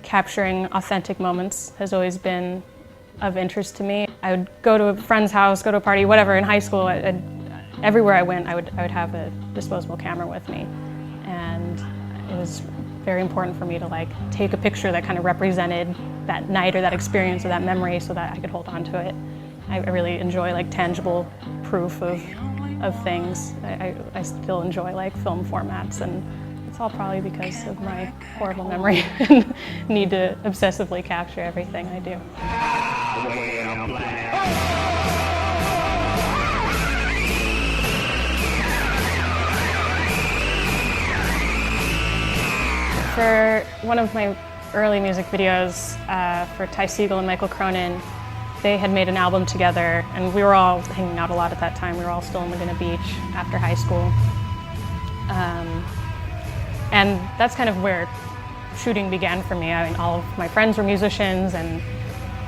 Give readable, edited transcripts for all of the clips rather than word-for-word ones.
capturing authentic moments has always been of interest to me. I would go to a friend's house, go to a party, whatever, in high school. Everywhere I went, I would have a disposable camera with me. And it was very important for me to like take a picture that kind of represented that night or that experience or that memory so that I could hold on to it. I really enjoy like tangible proof of things. I still enjoy like film formats, and it's all probably because of my horrible memory and need to obsessively capture everything I do. For one of my early music videos for Ty Segall and Michael Cronin, they had made an album together, and we were all hanging out a lot at that time. We were all still in Laguna Beach after high school. And that's kind of where shooting began for me. I mean, all of my friends were musicians, and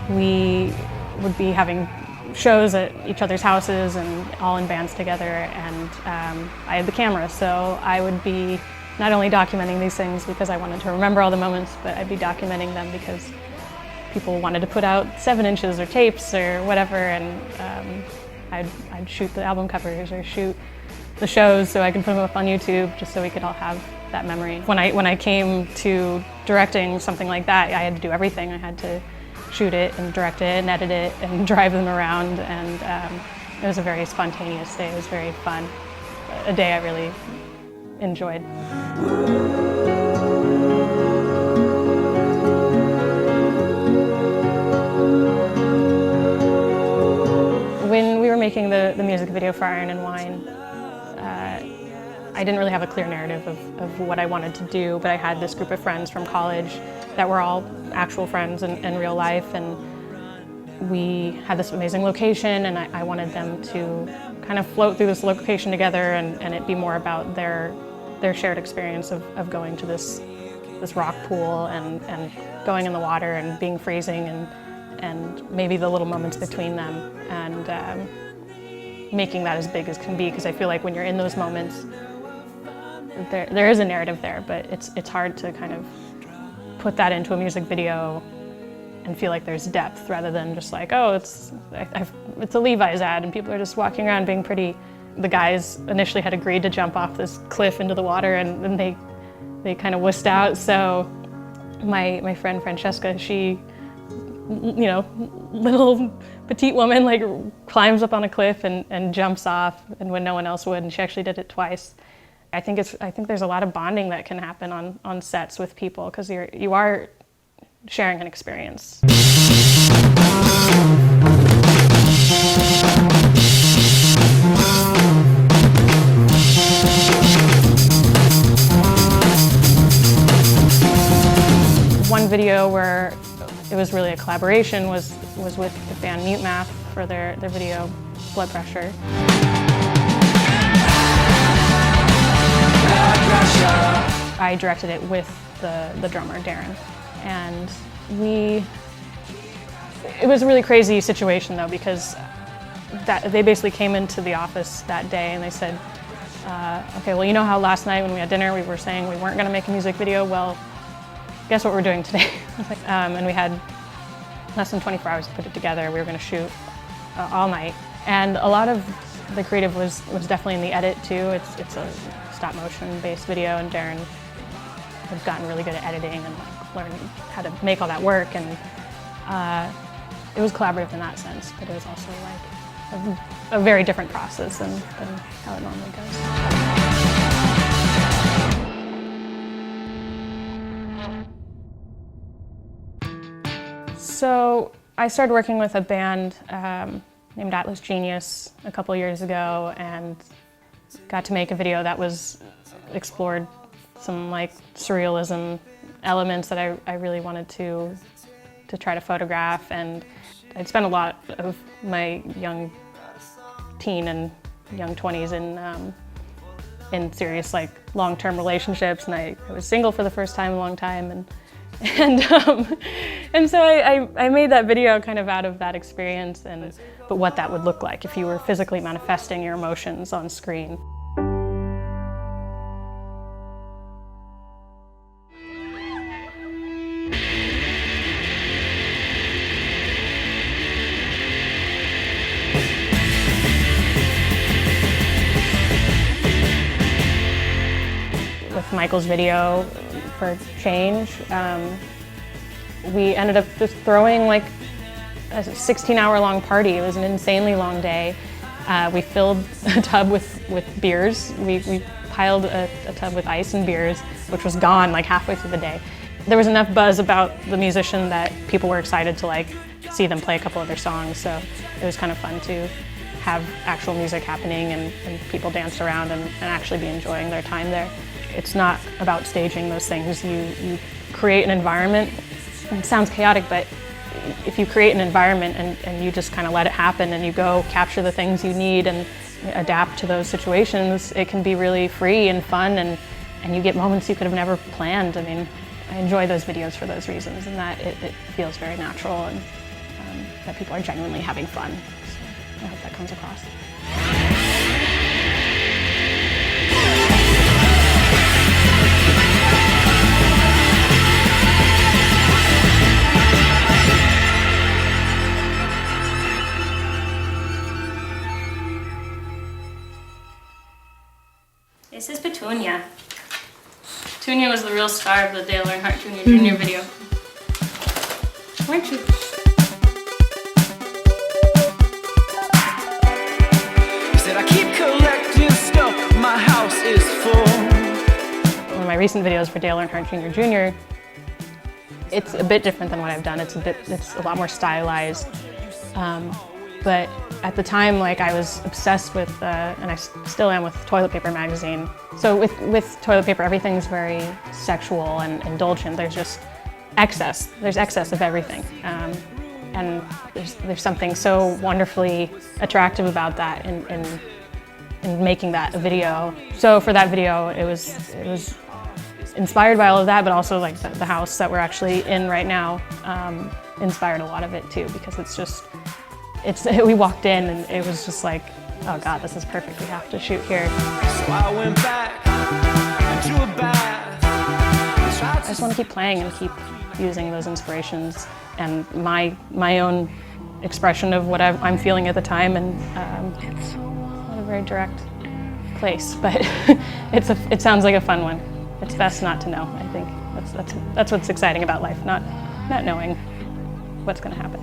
we would be having shows at each other's houses and all in bands together, and I had the camera, so I would be not only documenting these things because I wanted to remember all the moments, but I'd be documenting them because people wanted to put out 7 inches or tapes or whatever, and I'd shoot the album covers or shoot the shows so I could put them up on YouTube just so we could all have that memory. When I came to directing something like that, I had to do everything. I had to shoot it and direct it and edit it and drive them around, and it was a very spontaneous day. It was very fun. A day I really enjoyed. When we were making the music video for Iron and Wine, I didn't really have a clear narrative of what I wanted to do, but I had this group of friends from college that were all actual friends in real life, and we had this amazing location, and I wanted them to kind of float through this location together and it be more about their shared experience of going to this rock pool and going in the water and being freezing and maybe the little moments between them, and making that as big as can be, because I feel like when you're in those moments, there is a narrative there, but it's hard to kind of put that into a music video and feel like there's depth rather than just like, oh, it's a Levi's ad and people are just walking around being pretty. The guys initially had agreed to jump off this cliff into the water, and then they kind of wussed out. So my friend Francesca, she, you know, little petite woman, like climbs up on a cliff and jumps off, and when no one else would, and she actually did it twice. I think there's a lot of bonding that can happen on sets with people because you are sharing an experience. One video where it was really a collaboration was with the band Mute Math for their video Blood Pressure. I directed it with the drummer, Darren, and it was a really crazy situation though, because they basically came into the office that day and they said, okay, well, you know how last night when we had dinner we were saying we weren't going to make a music video? Well, guess what we're doing today? And we had less than 24 hours to put it together. We were going to shoot all night, and a lot of the creative was definitely in the edit too. It's a stop motion based video, and Darren had gotten really good at editing and like learning how to make all that work, and it was collaborative in that sense, but it was also like a very different process than how it normally goes. So I started working with a band named Atlas Genius a couple years ago, and got to make a video that explored some like surrealism elements that I really wanted to try to photograph. And I'd spent a lot of my young teen and young 20s in serious like long-term relationships, and I was single for the first time in a long time, and so I made that video kind of out of that experience, but what that would look like if you were physically manifesting your emotions on screen. with Michael's video for Change. We ended up just throwing like a 16-hour-long party. It was an insanely long day. We filled a tub with beers. We piled a tub with ice and beers, which was gone like halfway through the day. There was enough buzz about the musician that people were excited to like see them play a couple of their songs, so it was kind of fun to have actual music happening and people dance around and actually be enjoying their time there. It's not about staging those things. You create an environment. It sounds chaotic, but if you create an environment and you just kind of let it happen and you go capture the things you need and adapt to those situations, it can be really free and fun, and you get moments you could have never planned. I mean, I enjoy those videos for those reasons, and that it feels very natural and that people are genuinely having fun. So I hope that comes across. This is Petunia. Petunia was the real star of the Dale Earnhardt Jr. video. Weren't you? I keep collecting stuff, my house is full. One of my recent videos for Dale Earnhardt Jr., it's a bit different than what I've done. It's a lot more stylized. But at the time, like, I was obsessed with, and I still am, with Toilet Paper magazine. So with toilet paper, everything's very sexual and indulgent. There's just excess. There's excess of everything. And there's something so wonderfully attractive about that in making that a video. So for that video, it was inspired by all of that, but also like the house that we're actually in right now inspired a lot of it too, because we walked in and it was just like, oh God, this is perfect. We have to shoot here. So I went back into a bath. I just want to keep playing and keep using those inspirations and my own expression of what I'm feeling at the time, and it's not a very direct place, but it sounds like a fun one. It's best not to know. I think that's what's exciting about life, not knowing what's going to happen.